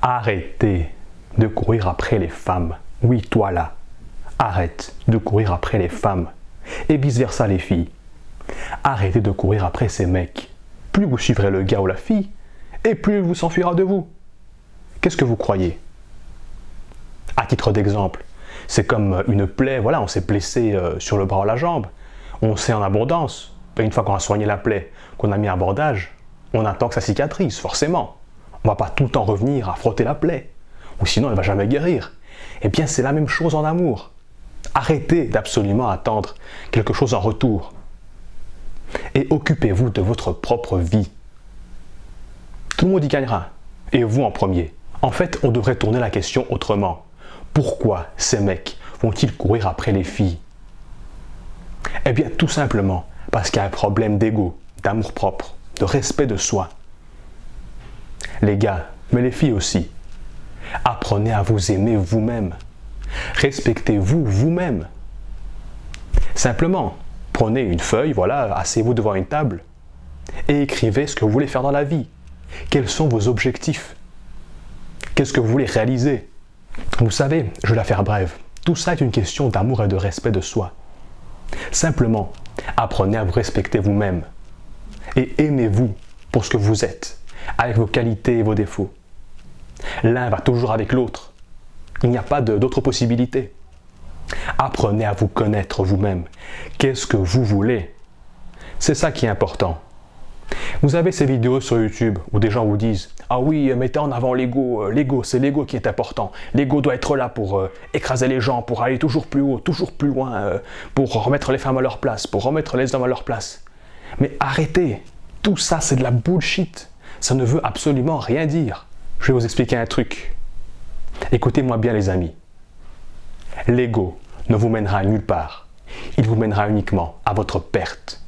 Arrêtez de courir après les femmes. Oui, toi là. Arrête de courir après les femmes. Et vice-versa les filles. Arrêtez de courir après ces mecs. Plus vous suivrez le gars ou la fille, et plus il vous s'enfuira de vous. Qu'est-ce que vous croyez? À titre d'exemple, c'est comme une plaie, voilà, on s'est blessé sur le bras ou la jambe. On sait en abondance. Et une fois qu'on a soigné la plaie, qu'on a mis un bandage, on attend que ça cicatrise, forcément. On ne va pas tout le temps revenir à frotter la plaie, ou sinon elle ne va jamais guérir. Eh bien, c'est la même chose en amour. Arrêtez d'absolument attendre quelque chose en retour. Et occupez-vous de votre propre vie. Tout le monde y gagnera, et vous en premier. En fait, on devrait tourner la question autrement. Pourquoi ces mecs vont-ils courir après les filles? Eh bien, tout simplement parce qu'il y a un problème d'ego, d'amour-propre, de respect de soi. Les gars, mais les filles aussi, apprenez à vous aimer vous-même. Respectez-vous vous-même. Simplement, prenez une feuille, voilà, asseyez-vous devant une table et écrivez ce que vous voulez faire dans la vie. Quels sont vos objectifs? Qu'est-ce que vous voulez réaliser? Vous savez, je vais la faire brève. Tout ça est une question d'amour et de respect de soi. Simplement, apprenez à vous respecter vous-même et aimez-vous pour ce que vous êtes, avec vos qualités et vos défauts. L'un va toujours avec l'autre. Il n'y a pas d'autre possibilité. Apprenez à vous connaître vous-même. Qu'est-ce que vous voulez? C'est ça qui est important. Vous avez ces vidéos sur YouTube où des gens vous disent « Ah oui, mettez en avant l'ego, c'est l'ego qui est important. L'ego doit être là pour écraser les gens, pour aller toujours plus haut, toujours plus loin, pour remettre les femmes à leur place, pour remettre les hommes à leur place. » Mais arrêtez, tout ça c'est de la bullshit. Ça ne veut absolument rien dire. Je vais vous expliquer un truc. Écoutez-moi bien les amis. L'ego ne vous mènera nulle part. Il vous mènera uniquement à votre perte.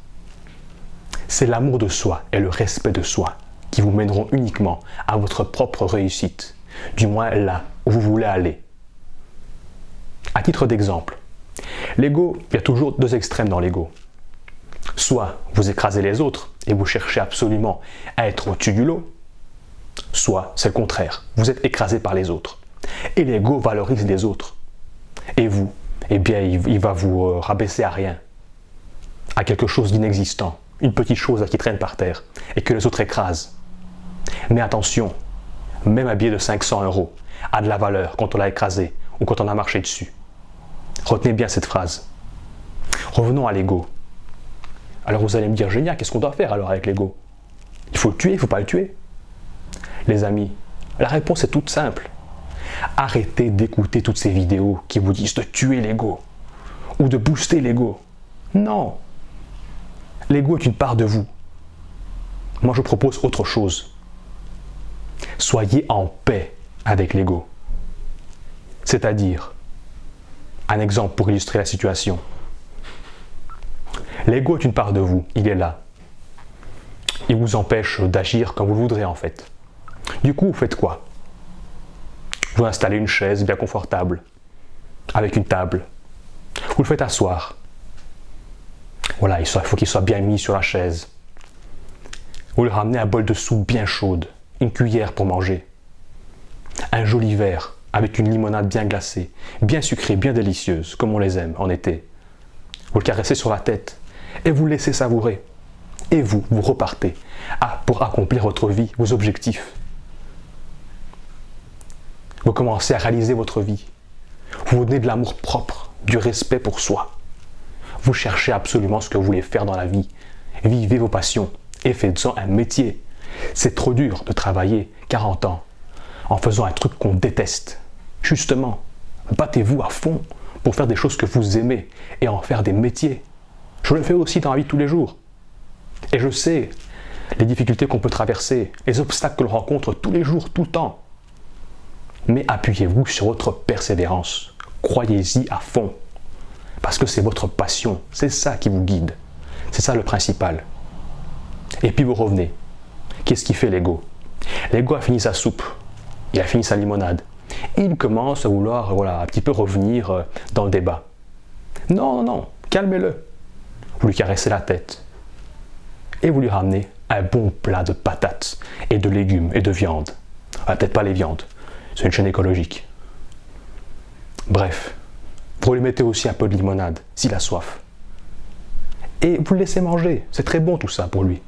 C'est l'amour de soi et le respect de soi qui vous mèneront uniquement à votre propre réussite, du moins là où vous voulez aller. À titre d'exemple, l'ego, il y a toujours deux extrêmes dans l'ego. Soit vous écrasez les autres et vous cherchez absolument à être au-dessus du lot, soit c'est le contraire, vous êtes écrasé par les autres. Et l'ego valorise les autres. Et vous, eh bien, il va vous rabaisser à rien, à quelque chose d'inexistant, une petite chose qui traîne par terre et que les autres écrasent. Mais attention, même un billet de 500 € a de la valeur quand on l'a écrasé ou quand on a marché dessus. Retenez bien cette phrase. Revenons à l'ego. Alors vous allez me dire, génial, qu'est-ce qu'on doit faire alors avec l'ego? Il faut le tuer, il ne faut pas le tuer? Les amis, la réponse est toute simple. Arrêtez d'écouter toutes ces vidéos qui vous disent de tuer l'ego ou de booster l'ego. Non. L'ego est une part de vous. Moi, je propose autre chose. Soyez en paix avec l'ego. C'est-à-dire, un exemple pour illustrer la situation. L'ego est une part de vous, il est là. Il vous empêche d'agir comme vous le voudrez en fait. Du coup, vous faites quoi? Vous installez une chaise bien confortable, avec une table. Vous le faites asseoir. Voilà, il faut qu'il soit bien mis sur la chaise. Vous lui ramenez un bol de soupe bien chaude, une cuillère pour manger. Un joli verre avec une limonade bien glacée, bien sucrée, bien délicieuse, comme on les aime en été. Vous le caressez sur la tête et vous le laissez savourer. Et vous repartez pour accomplir votre vie, vos objectifs. Vous commencez à réaliser votre vie. Vous vous donnez de l'amour propre, du respect pour soi. Vous cherchez absolument ce que vous voulez faire dans la vie. Vivez vos passions et faites-en un métier. C'est trop dur de travailler 40 ans en faisant un truc qu'on déteste. Justement, battez-vous à fond pour faire des choses que vous aimez et en faire des métiers. Je le fais aussi dans la vie de tous les jours. Et je sais les difficultés qu'on peut traverser, les obstacles que l'on rencontre tous les jours, tout le temps. Mais appuyez-vous sur votre persévérance. Croyez-y à fond. Parce que c'est votre passion. C'est ça qui vous guide. C'est ça le principal. Et puis vous revenez. Qu'est-ce qui fait l'ego? L'ego a fini sa soupe. Il a fini sa limonade. Et il commence à vouloir un petit peu revenir dans le débat. Non, calmez-le. Vous lui caressez la tête. Et vous lui ramenez un bon plat de patates et de légumes et de viande. Ah, peut-être pas les viandes, c'est une chaîne écologique. Bref, vous lui mettez aussi un peu de limonade, s'il a soif. Et vous le laissez manger, c'est très bon tout ça pour lui.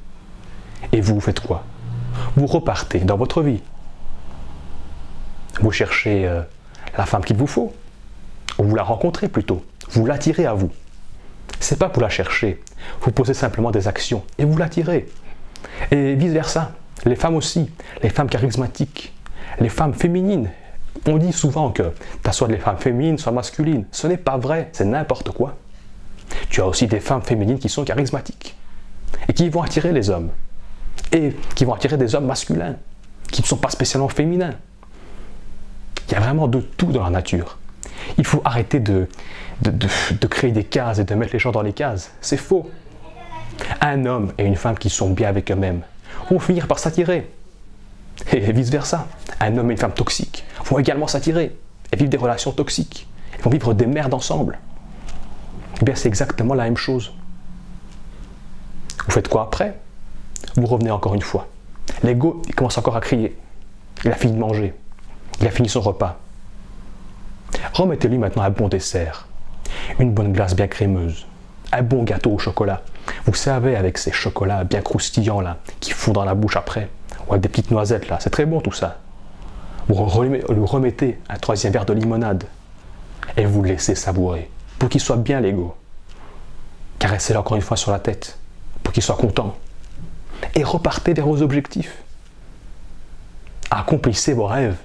Et vous faites quoi? Vous repartez dans votre vie. Vous cherchez la femme qu'il vous faut. Ou vous la rencontrez plutôt. Vous l'attirez à vous. C'est pas pour la chercher. Vous posez simplement des actions et vous l'attirez. Et vice versa. Les femmes aussi. Les femmes charismatiques. Les femmes féminines. On dit souvent que tu as soit des femmes féminines, soit masculines. Ce n'est pas vrai. C'est n'importe quoi. Tu as aussi des femmes féminines qui sont charismatiques. Et qui vont attirer les hommes. Et qui vont attirer des hommes masculins. Qui ne sont pas spécialement féminins. Il y a vraiment de tout dans la nature. Il faut arrêter de créer des cases et de mettre les gens dans les cases. C'est faux. Un homme et une femme qui sont bien avec eux-mêmes vont finir par s'attirer. Et vice-versa. Un homme et une femme toxiques vont également s'attirer et vivre des relations toxiques. Ils vont vivre des merdes ensemble. Eh bien, c'est exactement la même chose. Vous faites quoi après? Vous revenez encore une fois. L'ego, il commence encore à crier. Il a fini de manger. Il a fini son repas. Remettez-lui maintenant un bon dessert. Une bonne glace bien crémeuse. Un bon gâteau au chocolat. Vous savez, avec ces chocolats bien croustillants là, qui font dans la bouche après. Ou avec des petites noisettes là. C'est très bon tout ça. Vous lui remettez un 3e verre de limonade. Et vous le laissez savourer. Pour qu'il soit bien l'ego. Caressez-le encore une fois sur la tête. Pour qu'il soit content. Et repartez vers vos objectifs. Accomplissez vos rêves.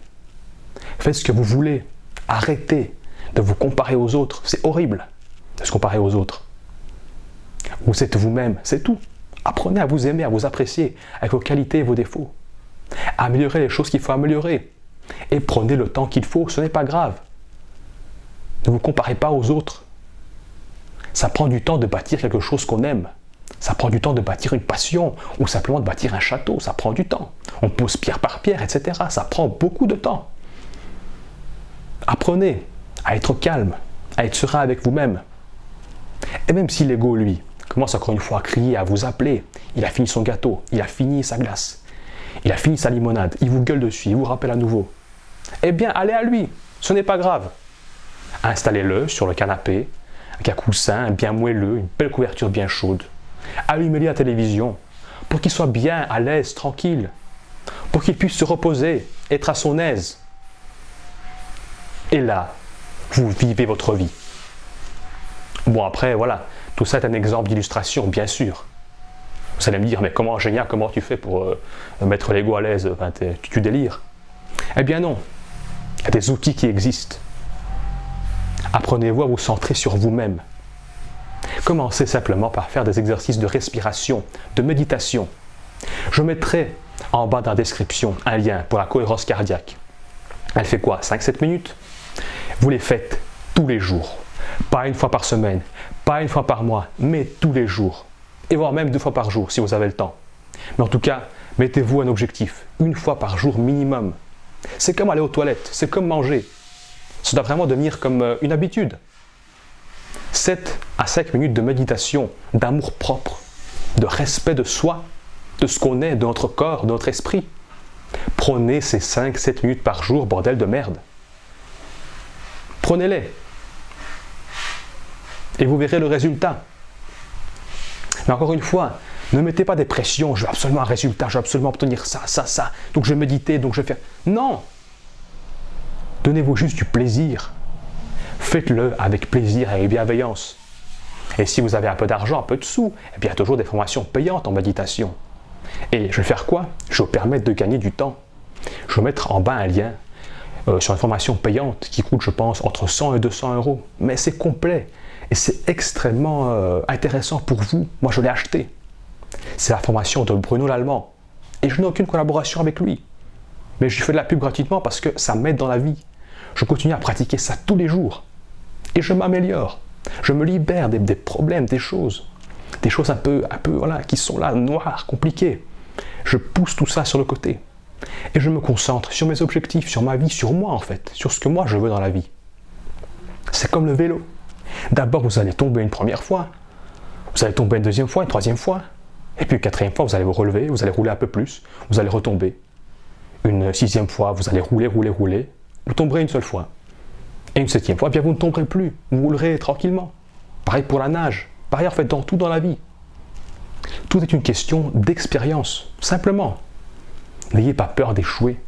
Faites ce que vous voulez. Arrêtez de vous comparer aux autres. C'est horrible de se comparer aux autres. Vous êtes vous-même, c'est tout. Apprenez à vous aimer, à vous apprécier, avec vos qualités et vos défauts. Améliorez les choses qu'il faut améliorer. Et prenez le temps qu'il faut, ce n'est pas grave. Ne vous comparez pas aux autres. Ça prend du temps de bâtir quelque chose qu'on aime. Ça prend du temps de bâtir une passion ou simplement de bâtir un château. Ça prend du temps. On pose pierre par pierre, etc. Ça prend beaucoup de temps. Apprenez à être calme, à être serein avec vous-même. Et même si l'ego, lui, commence encore une fois à crier, à vous appeler, il a fini son gâteau, il a fini sa glace, il a fini sa limonade, il vous gueule dessus, il vous rappelle à nouveau. Eh bien, allez à lui, ce n'est pas grave. Installez-le sur le canapé, avec un coussin bien moelleux, une belle couverture bien chaude. Allumez-lui la télévision, pour qu'il soit bien à l'aise, tranquille, pour qu'il puisse se reposer, être à son aise. Et là, vous vivez votre vie. Bon après, voilà, tout ça est un exemple d'illustration, bien sûr. Vous allez me dire, mais comment, génial, comment tu fais pour mettre l'ego à l'aise? Enfin, tu délires. Eh bien non, il y a des outils qui existent. Apprenez-vous à vous centrer sur vous-même. Commencez simplement par faire des exercices de respiration, de méditation. Je mettrai en bas dans la description un lien pour la cohérence cardiaque. Elle fait quoi? 5-7 minutes? Vous les faites tous les jours. Pas une fois par semaine, pas une fois par mois, mais tous les jours. Et voire même 2 fois par jour si vous avez le temps. Mais en tout cas, mettez-vous un objectif. 1 fois par jour minimum. C'est comme aller aux toilettes, c'est comme manger. Ça doit vraiment devenir comme une habitude. 7 à 5 minutes de méditation, d'amour propre, de respect de soi, de ce qu'on est, de notre corps, de notre esprit. Prenez ces 5-7 minutes par jour, bordel de merde. Prenez-les. Et vous verrez le résultat. Mais encore une fois, ne mettez pas des pressions. Je veux absolument un résultat, je veux absolument obtenir ça, ça, ça. Donc je vais méditer, donc je vais faire... Non! Donnez-vous juste du plaisir. Faites-le avec plaisir et bienveillance. Et si vous avez un peu d'argent, un peu de sous, eh bien il y a toujours des formations payantes en méditation. Et je vais faire quoi? Je vais vous permettre de gagner du temps. Je vais mettre en bas un lien sur une formation payante qui coûte, je pense, entre 100 et 200 euros. Mais c'est complet et c'est extrêmement intéressant pour vous. Moi, je l'ai acheté. C'est la formation de Bruno Lallemand. Et je n'ai aucune collaboration avec lui. Mais je lui fais de la pub gratuitement parce que ça m'aide dans la vie. Je continue à pratiquer ça tous les jours. Et je m'améliore. Je me libère des problèmes, des choses un peu voilà, qui sont là, noires, compliquées. Je pousse tout ça sur le côté. Et je me concentre sur mes objectifs, sur ma vie, sur moi en fait, sur ce que moi je veux dans la vie. C'est comme le vélo. D'abord vous allez tomber une première fois, vous allez tomber une deuxième fois, une troisième fois, et puis une quatrième fois vous allez vous relever, vous allez rouler un peu plus, vous allez retomber. Une 6e fois, vous allez rouler, vous tomberez une seule fois. Et une 7e fois, eh bien vous ne tomberez plus, vous roulerez tranquillement. Pareil pour la nage, pareil en fait dans tout dans la vie. Tout est une question d'expérience, simplement. N'ayez pas peur d'échouer.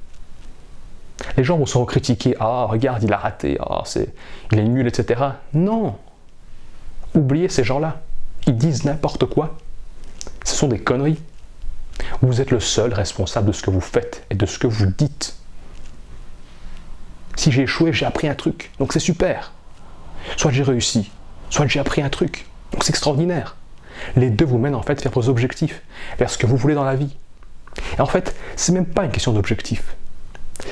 Les gens vont souvent critiquer, ah regarde il a raté, ah, il est nul, etc. Non, oubliez ces gens-là, ils disent n'importe quoi. Ce sont des conneries. Vous êtes le seul responsable de ce que vous faites et de ce que vous dites. Si j'ai échoué, j'ai appris un truc, donc c'est super. Soit j'ai réussi, soit j'ai appris un truc, donc c'est extraordinaire. Les deux vous mènent en fait vers vos objectifs, vers ce que vous voulez dans la vie. Et en fait, c'est même pas une question d'objectif.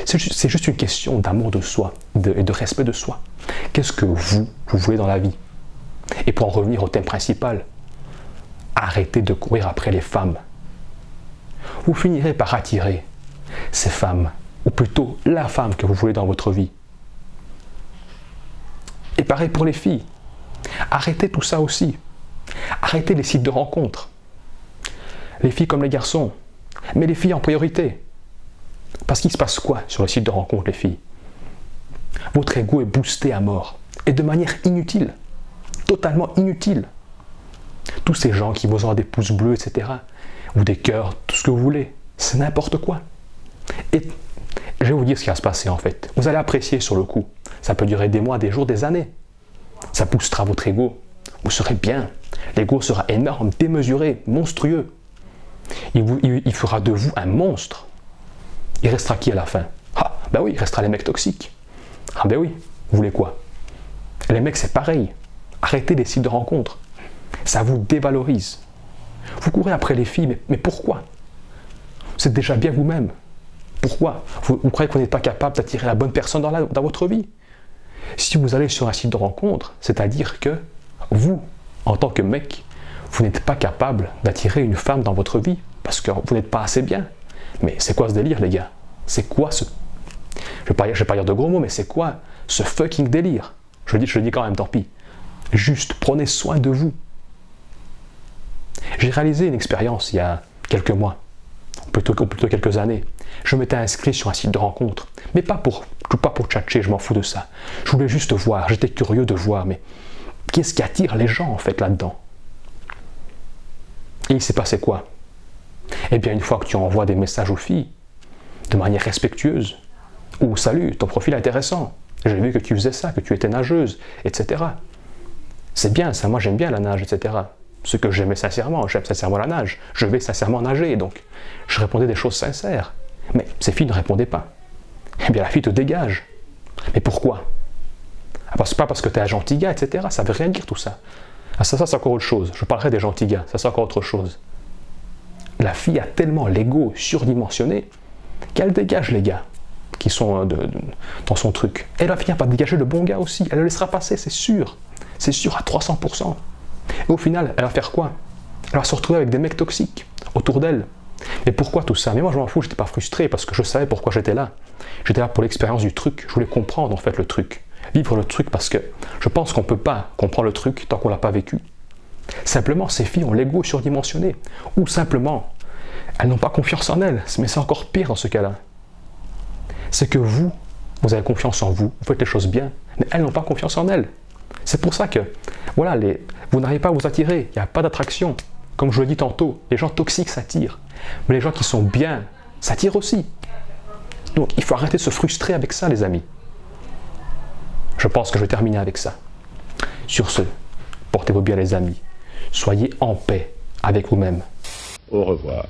C'est juste une question d'amour de soi et de respect de soi. Qu'est-ce que vous voulez dans la vie? Et pour en revenir au thème principal, arrêtez de courir après les femmes. Vous finirez par attirer ces femmes, ou plutôt la femme que vous voulez dans votre vie. Et pareil pour les filles. Arrêtez tout ça aussi. Arrêtez les sites de rencontres. Les filles comme les garçons, mais les filles en priorité. Parce qu'il se passe quoi sur le site de rencontre, les filles? Votre ego est boosté à mort, et de manière inutile, totalement inutile. Tous ces gens qui vous envoient des pouces bleus, etc., ou des cœurs, tout ce que vous voulez, c'est n'importe quoi. Et je vais vous dire ce qui va se passer en fait. Vous allez apprécier sur le coup. Ça peut durer des mois, des jours, des années. Ça boostera votre ego. Vous serez bien. L'ego sera énorme, démesuré, monstrueux. Il fera de vous un monstre. Il restera qui à la fin? Ah, ben oui, il restera les mecs toxiques. Ah ben oui, vous voulez quoi? Les mecs, c'est pareil. Arrêtez les sites de rencontres. Ça vous dévalorise. Vous courez après les filles, mais pourquoi? Vous êtes déjà bien vous-même. Pourquoi? Vous croyez que vous n'êtes pas capable d'attirer la bonne personne dans votre vie? Si vous allez sur un site de rencontre, c'est-à-dire que vous, en tant que mec, vous n'êtes pas capable d'attirer une femme dans votre vie parce que vous n'êtes pas assez bien. Mais c'est quoi ce délire, les gars? C'est quoi ce... Je ne vais pas dire de gros mots, mais c'est quoi ce fucking délire? Je le dis quand même, tant pis. Juste, prenez soin de vous. J'ai réalisé une expérience il y a quelques mois, plutôt quelques années. Je m'étais inscrit sur un site de rencontre, mais pas pour tchatcher, je m'en fous de ça. Je voulais juste voir, j'étais curieux de voir, mais qu'est-ce qui attire les gens en fait là-dedans? Et il s'est passé quoi? Eh bien, une fois que tu envoies des messages aux filles, de manière respectueuse, ou salut, ton profil est intéressant, j'ai vu que tu faisais ça, que tu étais nageuse, etc. C'est bien ça, moi j'aime bien la nage, etc. Ce que j'aime sincèrement la nage, je vais sincèrement nager, donc je répondais des choses sincères. Mais ces filles ne répondaient pas. Eh bien la fille te dégage. Mais pourquoi? C'est pas parce que tu es un gentil gars, etc. Ça veut rien dire tout ça. Ah, ça c'est encore autre chose. Je parlerai des gentils gars, ça c'est encore autre chose. La fille a tellement l'ego surdimensionné qu'elle dégage les gars qui sont dans son truc. Elle va finir par dégager le bon gars aussi. Elle le laissera passer, c'est sûr. C'est sûr à 300%. Et au final, elle va faire quoi? Elle va se retrouver avec des mecs toxiques autour d'elle. Mais pourquoi tout ça? Mais moi je m'en fous, j'étais pas frustré parce que je savais pourquoi j'étais là. J'étais là pour l'expérience du truc, je voulais comprendre en fait le truc. Vivre le truc parce que je pense qu'on peut pas comprendre le truc tant qu'on l'a pas vécu. Simplement, ces filles ont l'ego surdimensionné. Ou simplement, elles n'ont pas confiance en elles. Mais c'est encore pire dans ce cas-là. C'est que vous avez confiance en vous, vous faites les choses bien, mais elles n'ont pas confiance en elles. C'est pour ça que, voilà, vous n'arrivez pas à vous attirer, il n'y a pas d'attraction. Comme je le dis tantôt, les gens toxiques s'attirent, mais les gens qui sont bien s'attirent aussi. Donc il faut arrêter de se frustrer avec ça, les amis. Je pense que je vais terminer avec ça. Sur ce, portez-vous bien les amis. Soyez en paix avec vous-même. Au revoir.